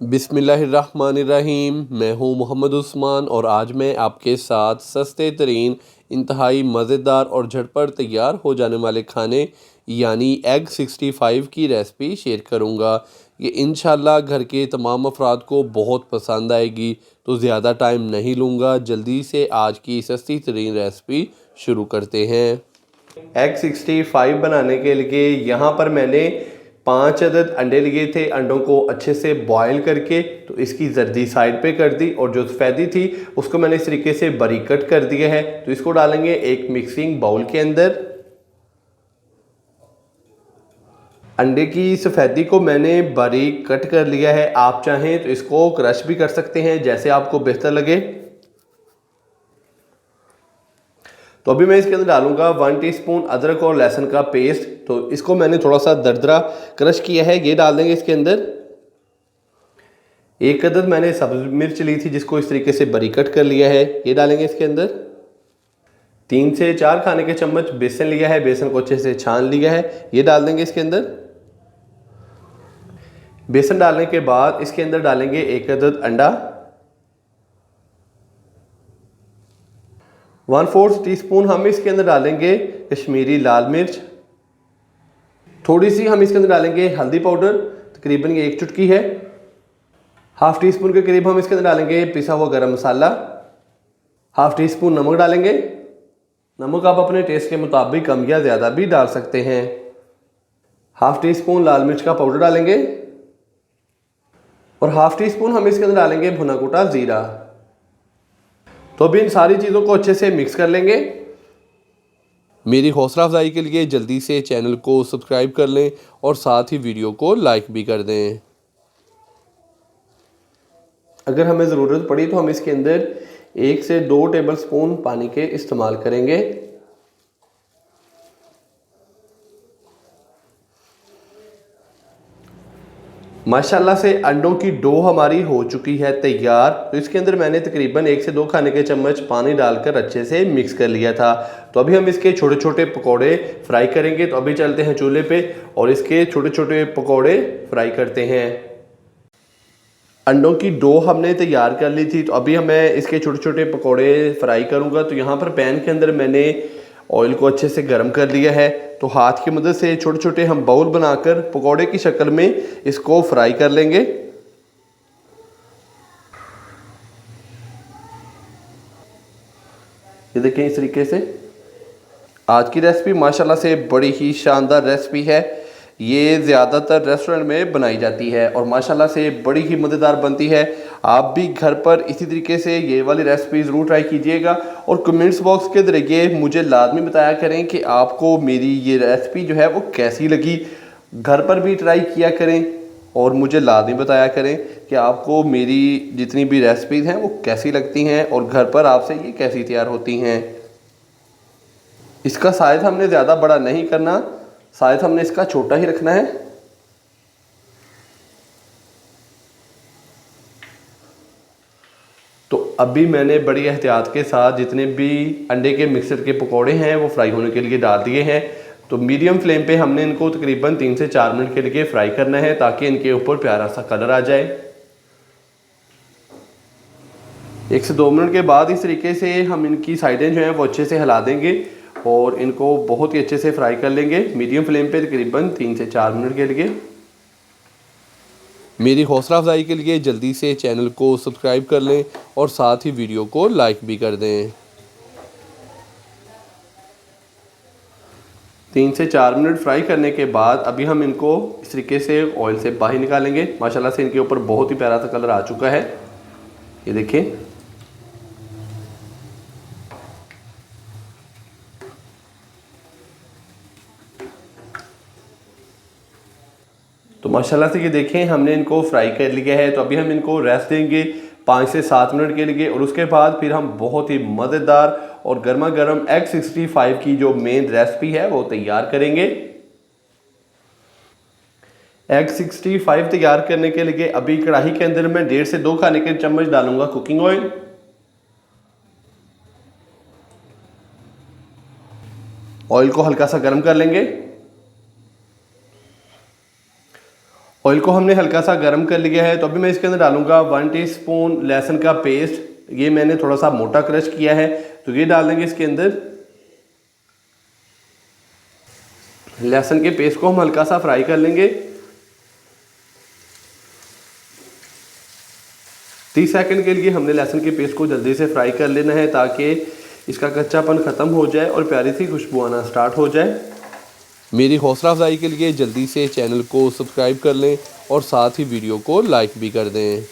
बिस्मिल्लाहिर्रहमानिर्रहीम। मैं हूं मोहम्मद उस्मान और आज मैं आपके साथ सस्ते तरीन, इंतहाई मज़ेदार और झटपट तैयार हो जाने वाले खाने यानी एग 65 की रेसिपी शेयर करूंगा। ये इंशाल्लाह घर के तमाम अफराद को बहुत पसंद आएगी। तो ज़्यादा टाइम नहीं लूँगा, जल्दी से आज की सस्ती तरीन रेसिपी शुरू करते हैं। एग 65 बनाने के लिए यहाँ पर मैंने 5 अदद अंडे लिए थे। अंडों को अच्छे से बॉयल करके तो इसकी जर्दी साइड पे कर दी और जो सफ़ेदी थी उसको मैंने इस तरीके से बारीक कट कर दिया है। तो इसको डालेंगे एक मिक्सिंग बाउल के अंदर। अंडे की सफ़ेदी को मैंने बारीक कट कर लिया है। आप चाहें तो इसको क्रश भी कर सकते हैं, जैसे आपको बेहतर लगे। तो अभी मैं इसके अंदर डालूंगा 1 टीस्पून अदरक और लहसुन का पेस्ट। तो इसको मैंने थोड़ा सा दरदरा क्रश किया है, ये डाल देंगे इसके अंदर। एक अदद मैंने सब्ज मिर्च ली थी जिसको इस तरीके से बारीक कट कर लिया है, ये डालेंगे इसके अंदर। 3 से 4 खाने के चम्मच बेसन लिया है, बेसन को अच्छे से छान लिया है, ये डाल देंगे इसके अंदर। बेसन डालने के बाद इसके अंदर डालेंगे एक अदद अंडा। 1/4 टीस्पून हम इसके अंदर डालेंगे कश्मीरी लाल मिर्च। थोड़ी सी हम इसके अंदर डालेंगे हल्दी पाउडर, तकरीबन ये 1 चुटकी है। 1/2 टीस्पून के करीब हम इसके अंदर डालेंगे पिसा हुआ गरम मसाला। 1/2 टीस्पून नमक डालेंगे। नमक आप अपने टेस्ट के मुताबिक कम या ज़्यादा भी डाल सकते हैं। 1/2 टीस्पून लाल मिर्च का पाउडर डालेंगे और 1/2 टीस्पून हम इसके अंदर डालेंगे भुना कुटा ज़ीरा। तो अभी इन सारी चीज़ों को अच्छे से मिक्स कर लेंगे। मेरी हौसला अफजाई के लिए जल्दी से चैनल को सब्सक्राइब कर लें और साथ ही वीडियो को लाइक भी कर दें। अगर हमें ज़रूरत पड़ी तो हम इसके अंदर 1 से 2 टेबलस्पून पानी के इस्तेमाल करेंगे। माशाल्लाह से अंडों की डो हमारी हो चुकी है तैयार। तो इसके अंदर मैंने तकरीबन 1 से 2 खाने के चम्मच पानी डालकर अच्छे से मिक्स कर लिया था। तो अभी हम इसके छोटे छोटे पकोड़े फ्राई करेंगे। तो अभी चलते हैं चूल्हे पे और इसके छोटे छोटे पकोड़े फ्राई करते हैं। अंडों की डो हमने तैयार कर ली थी, तो अभी मैं इसके छोटे छोटे पकोड़े फ्राई करूँगा। तो यहाँ पर पैन के अंदर मैंने ऑयल को अच्छे से गर्म कर लिया है। तो हाथ की मदद से छोटे छोटे हम बाउल बनाकर पकोड़े की शक्ल में इसको फ्राई कर लेंगे। ये देखें, इस तरीके से। आज की रेसिपी माशाल्लाह से बड़ी ही शानदार रेसिपी है। ये ज़्यादातर रेस्टोरेंट में बनाई जाती है और माशाल्लाह से बड़ी ही मज़ेदार बनती है। आप भी घर पर इसी तरीके से ये वाली रेसिपी ज़रूर ट्राई कीजिएगा और कमेंट्स बॉक्स के ज़रिए मुझे लाजमी बताया करें कि आपको मेरी ये रेसिपी जो है वो कैसी लगी। घर पर भी ट्राई किया करें और मुझे लाजमी बताया करें कि आपको मेरी जितनी भी रेसिपीज़ हैं वो कैसी लगती हैं और घर पर आपसे ये कैसी तैयार होती हैं। इसका साइज़ हमने ज़्यादा बड़ा नहीं करना, साइज़ हमने इसका छोटा ही रखना है। तो अभी मैंने बड़ी एहतियात के साथ जितने भी अंडे के मिक्सर के पकोड़े हैं वो फ्राई होने के लिए डाल दिए हैं। तो मीडियम फ्लेम पे हमने इनको तकरीबन 3 से 4 मिनट के लिए फ्राई करना है ताकि इनके ऊपर प्यारा सा कलर आ जाए। 1 से 2 मिनट के बाद इस तरीके से हम इनकी साइडें जो हैं वो अच्छे से हिला देंगे और इनको बहुत ही अच्छे से फ्राई कर लेंगे मीडियम फ्लेम पे तकरीबन 3 से 4 मिनट के लिए। मेरी हौसला अफजाई के लिए जल्दी से चैनल को सब्सक्राइब कर लें और साथ ही वीडियो को लाइक भी कर दें। 3 से 4 मिनट फ्राई करने के बाद अभी हम इनको इस तरीके से ऑयल से बाहर निकालेंगे। माशाल्लाह से इनके ऊपर बहुत ही प्यारा सा कलर आ चुका है, ये देखें। तो माशाल्लाह से ये देखें हमने इनको फ्राई कर लिया है। तो अभी हम इनको रेस्ट देंगे 5 से 7 मिनट के लिए और उसके बाद फिर हम बहुत ही मज़ेदार और गर्मा गर्म एग 65 की जो मेन रेसिपी है वो तैयार करेंगे। एग 65 तैयार करने के लिए अभी कढ़ाई के अंदर मैं 1.5 से 2 खाने के चम्मच डालूंगा कुकिंग ऑयल। ऑयल को हल्का सा गर्म कर लेंगे ऑयल को हमने हल्का सा गर्म कर लिया है, तो अभी मैं इसके अंदर डालूंगा 1 टीस्पून लहसुन का पेस्ट। ये मैंने थोड़ा सा मोटा क्रश किया है, तो ये डाल देंगे इसके अंदर। लहसुन के पेस्ट को हम हल्का सा फ्राई कर लेंगे। 30 सेकंड के लिए हमने लहसुन के पेस्ट को जल्दी से फ्राई कर लेना है, ताकि इसका कच्चापन ख़त्म हो जाए और प्यारी सी खुशबू आना स्टार्ट हो जाए। मेरी हौसला अफजाई के लिए जल्दी से चैनल को सब्सक्राइब कर लें और साथ ही वीडियो को लाइक भी कर दें।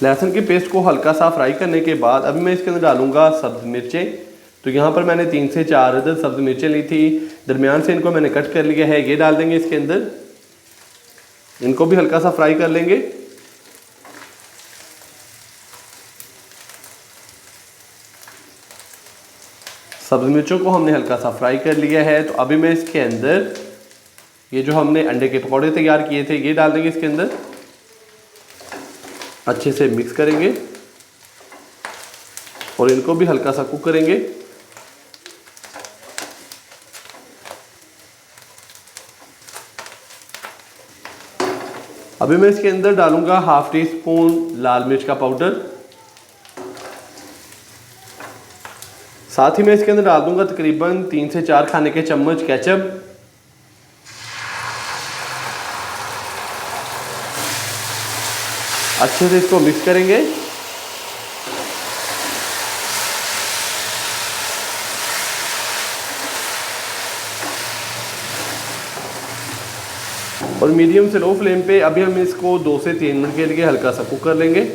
लहसुन के पेस्ट को हल्का सा फ्राई करने के बाद अभी मैं इसके अंदर डालूंगा सब्ज़ मिर्चें। तो यहाँ पर मैंने 3 से 4 अदद सब्ज़ मिर्चें ली थी, दरमियान से इनको मैंने कट कर लिया है। ये डाल देंगे इसके अंदर, इनको भी हल्का सा फ्राई कर लेंगे। सब्ज़ मिर्चों को हमने हल्का सा फ्राई कर लिया है, तो अभी मैं इसके अंदर ये जो हमने अंडे के पकौड़े तैयार किए थे ये डाल देंगे इसके अंदर। अच्छे से मिक्स करेंगे और इनको भी हल्का सा कुक करेंगे। अभी मैं इसके अंदर डालूंगा 1/2 टीस्पून लाल मिर्च का पाउडर। साथ ही मैं इसके अंदर डाल दूंगा तकरीबन 3 से 4 खाने के चम्मच केचप। अच्छे से इसको मिक्स करेंगे। और मीडियम से लो फ्लेम पे अभी हम इसको 2 से 3 मिनट के लिए हल्का सा कुक कर लेंगे।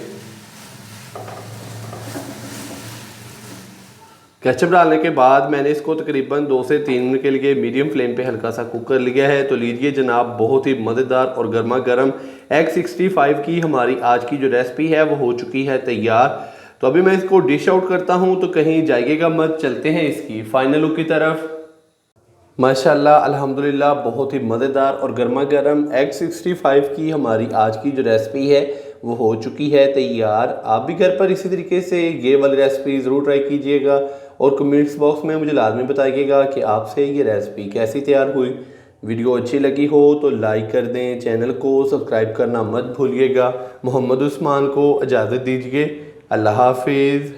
केचप डालने के बाद मैंने इसको तकरीबन 2 से 3 मिनट के लिए मीडियम फ्लेम पे हल्का सा कुक कर लिया है। तो लीजिए जनाब, बहुत ही मज़ेदार और गर्मा गर्म एग 65 की हमारी आज की जो रेसिपी है वो हो चुकी है तैयार। तो अभी मैं इसको डिश आउट करता हूँ, तो कहीं जाइएगा मत, चलते हैं इसकी फाइनल लुक की तरफ। माशाल्लाह अल्हम्दुलिल्लाह, बहुत ही मज़ेदार और गर्मा गर्म एग 65 की हमारी आज की जो रेसिपी है वो हो चुकी है तैयार। आप भी घर पर इसी तरीके से ये वाली रेसिपी ज़रूर ट्राई कीजिएगा और कमेंट्स बॉक्स में मुझे लाजमी बताइएगा कि आपसे ये रेसिपी कैसी तैयार हुई। वीडियो अच्छी लगी हो तो लाइक कर दें, चैनल को सब्सक्राइब करना मत भूलिएगा। मोहम्मद उस्मान को इजाज़त दीजिए। अल्लाह हाफिज़।